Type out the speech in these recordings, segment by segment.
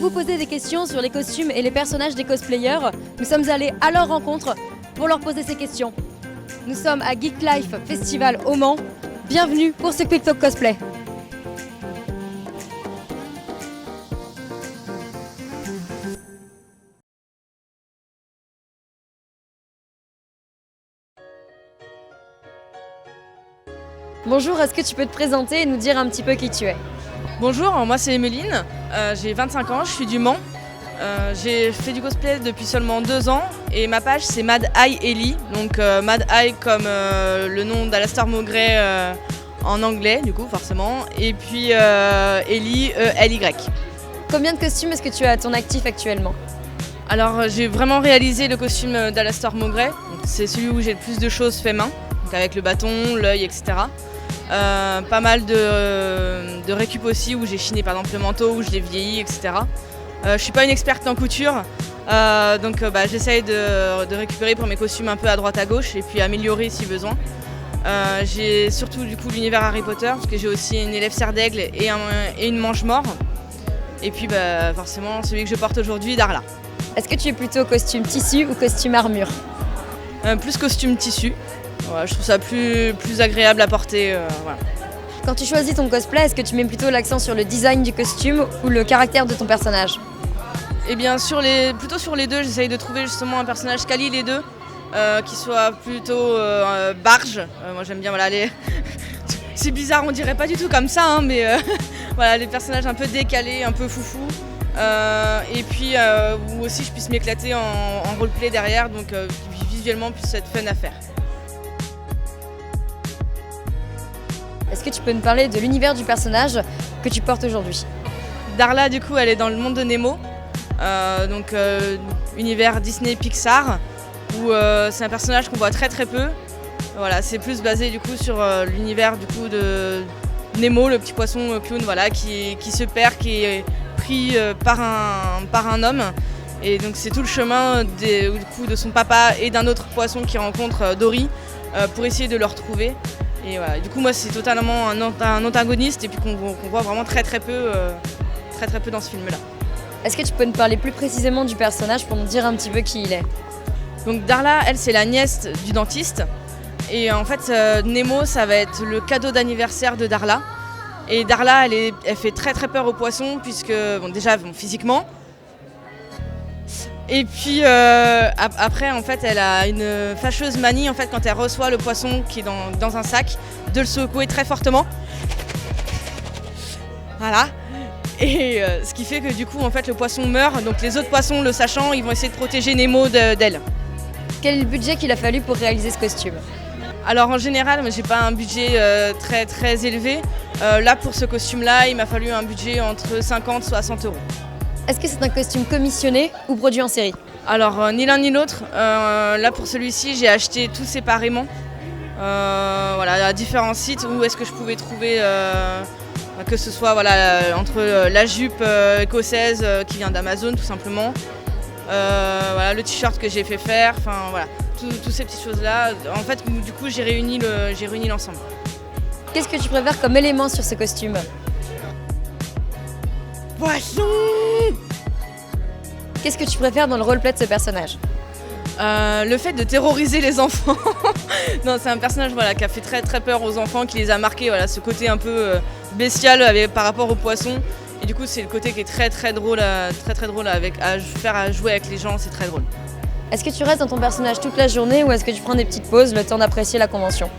vous poser des questions sur les costumes et les personnages des cosplayers, nous sommes allés à leur rencontre pour leur poser ces questions. Nous sommes à Geek Life Festival au Mans. Bienvenue pour ce Quick Talk Cosplay. Bonjour, est-ce que tu peux te présenter et nous dire un petit peu qui tu es? Bonjour, moi c'est Emeline, j'ai 25 ans, je suis du Mans. J'ai fait du cosplay depuis seulement 2 ans et ma page c'est Mad Eye Ellie, donc Mad Eye comme le nom d'Alastor Maugrey en anglais du coup forcément, et puis Ellie E-L-Y. Combien de costumes est-ce que tu as à ton actif actuellement? Alors j'ai vraiment réalisé le costume d'Alastor Maugrey, c'est celui où j'ai le plus de choses fait main, donc avec le bâton, l'œil, etc. Pas mal de récup aussi où j'ai chiné par exemple le manteau, où je l'ai vieilli, etc. Je suis pas une experte en couture, donc j'essaye de récupérer pour mes costumes un peu à droite à gauche et puis améliorer si besoin. J'ai surtout du coup l'univers Harry Potter parce que j'ai aussi une élève serre d'aigle et une manche mort. Et puis forcément celui que je porte aujourd'hui, Darla. Est-ce que tu es plutôt costume tissu ou costume armure? Plus costume tissu. Ouais, je trouve ça plus agréable à porter. Voilà. Quand tu choisis ton cosplay, est-ce que tu mets plutôt l'accent sur le design du costume ou le caractère de ton personnage? Eh bien plutôt sur les deux, j'essaye de trouver justement un personnage qui allie les deux, qui soit plutôt barge. Moi j'aime bien c'est bizarre, on dirait pas du tout comme ça, hein, mais voilà, les personnages un peu décalés, un peu foufou. Et puis où aussi je puisse m'éclater en roleplay derrière, donc visuellement puisse être fun à faire. Est-ce que tu peux nous parler de l'univers du personnage que tu portes aujourd'hui? Darla, du coup, elle est dans le monde de Nemo, univers Disney Pixar, où c'est un personnage qu'on voit très très peu. Voilà, c'est plus basé du coup sur l'univers du coup de Nemo, le petit poisson clown, voilà, qui se perd, qui est pris par un homme. Et donc c'est tout le chemin du coup, de son papa et d'un autre poisson qui rencontre Dory pour essayer de le retrouver. Et voilà, du coup moi c'est totalement un antagoniste et puis qu'on voit vraiment très peu dans ce film-là. Est-ce que tu peux nous parler plus précisément du personnage pour nous dire un petit peu qui il est? Donc Darla, elle c'est la nièce du dentiste et en fait Nemo ça va être le cadeau d'anniversaire de Darla. Et Darla elle fait très peur aux poissons puisque déjà physiquement. Et puis après en fait elle a une fâcheuse manie en fait quand elle reçoit le poisson qui est dans un sac de le secouer très fortement. Voilà. Et ce qui fait que du coup en fait le poisson meurt, donc les autres poissons le sachant ils vont essayer de protéger Nemo d'elle. Quel est le budget qu'il a fallu pour réaliser ce costume? Alors en général j'ai pas un budget très élevé. Là pour ce costume là il m'a fallu un budget entre 50 et 60 €. Est-ce que c'est un costume commissionné ou produit en série? Alors ni l'un ni l'autre. Là pour celui-ci j'ai acheté tout séparément. À différents sites où est-ce que je pouvais trouver que ce soit entre la jupe écossaise qui vient d'Amazon tout simplement, le t-shirt que j'ai fait faire, toutes ces petites choses là. En fait du coup j'ai réuni l'ensemble. Qu'est-ce que tu préfères comme élément sur ce costume? Poisson! Qu'est-ce que tu préfères dans le roleplay de ce personnage? Le fait de terroriser les enfants. Non, c'est un personnage qui a fait très peur aux enfants, qui les a marqués, ce côté un peu bestial par rapport aux poissons. Et du coup, c'est le côté qui est très drôle à faire à jouer avec les gens, c'est très drôle. Est-ce que tu restes dans ton personnage toute la journée ou est-ce que tu prends des petites pauses, le temps d'apprécier la convention?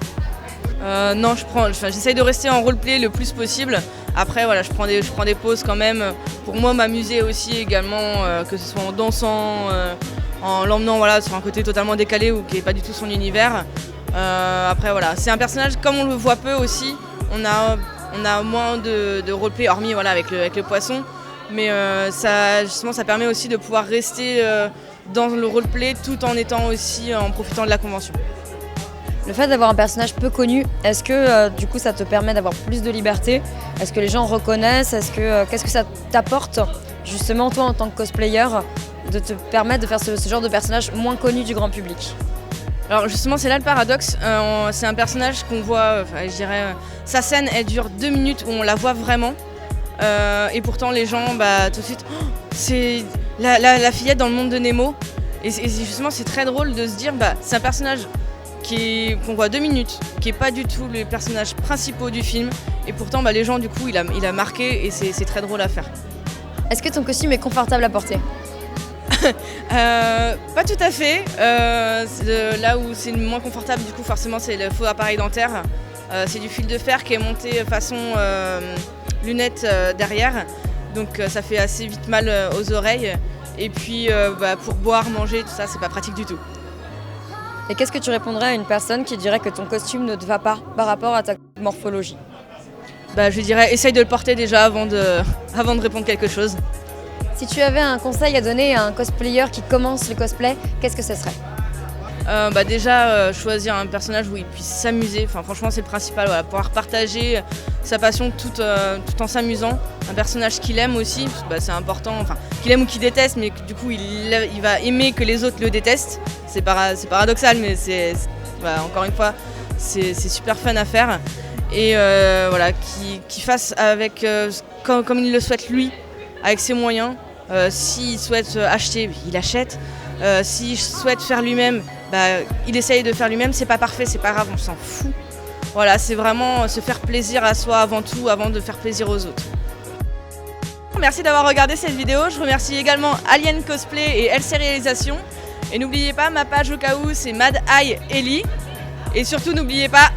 Non, j'essaye de rester en roleplay le plus possible. Après, je prends des pauses quand même pour moi m'amuser aussi également, que ce soit en dansant, en l'emmenant sur un côté totalement décalé ou qui n'est pas du tout son univers. Après, c'est un personnage, comme on le voit peu aussi, on a moins de roleplay hormis avec le poisson. Mais ça permet aussi de pouvoir rester dans le roleplay tout en en profitant de la convention. Le fait d'avoir un personnage peu connu, est-ce que du coup ça te permet d'avoir plus de liberté? Est-ce que les gens reconnaissent? Qu'est-ce que ça t'apporte justement toi en tant que cosplayer de te permettre de faire ce genre de personnage moins connu du grand public? Alors justement c'est là le paradoxe, c'est un personnage qu'on voit, sa scène elle dure 2 minutes où on la voit vraiment. Et pourtant les gens tout de suite, oh, c'est la fillette dans le monde de Nemo. Et justement c'est très drôle de se dire c'est un personnage qu'on voit 2 minutes, qui est pas du tout le personnage principal du film. Et pourtant les gens du coup il a marqué et c'est très drôle à faire. Est-ce que ton costume est confortable à porter? Pas tout à fait. Là où c'est moins confortable du coup forcément c'est le faux appareil dentaire. C'est du fil de fer qui est monté façon lunettes derrière. Donc ça fait assez vite mal aux oreilles. Et puis pour boire, manger, tout ça, c'est pas pratique du tout. Et qu'est-ce que tu répondrais à une personne qui dirait que ton costume ne te va pas par rapport à ta morphologie? Je dirais essaye de le porter déjà avant de répondre quelque chose. Si tu avais un conseil à donner à un cosplayer qui commence le cosplay, qu'est-ce que ce serait? Déjà choisir un personnage où il puisse s'amuser, franchement c'est le principal, pouvoir partager sa passion tout en s'amusant, un personnage qu'il aime aussi, c'est important, qu'il aime ou qu'il déteste, mais du coup il va aimer que les autres le détestent, c'est paradoxal mais encore une fois c'est super fun à faire et qu'il fasse avec comme il le souhaite lui, avec ses moyens, s'il souhaite acheter, il achète, s'il souhaite faire lui-même, il essaye de faire lui-même, c'est pas parfait, c'est pas grave, on s'en fout. Voilà, c'est vraiment se faire plaisir à soi avant tout, avant de faire plaisir aux autres. Merci d'avoir regardé cette vidéo, je remercie également Alien Cosplay et LC Réalisation. Et n'oubliez pas, ma page au cas où, c'est Mad Eye Ellie. Et surtout, n'oubliez pas,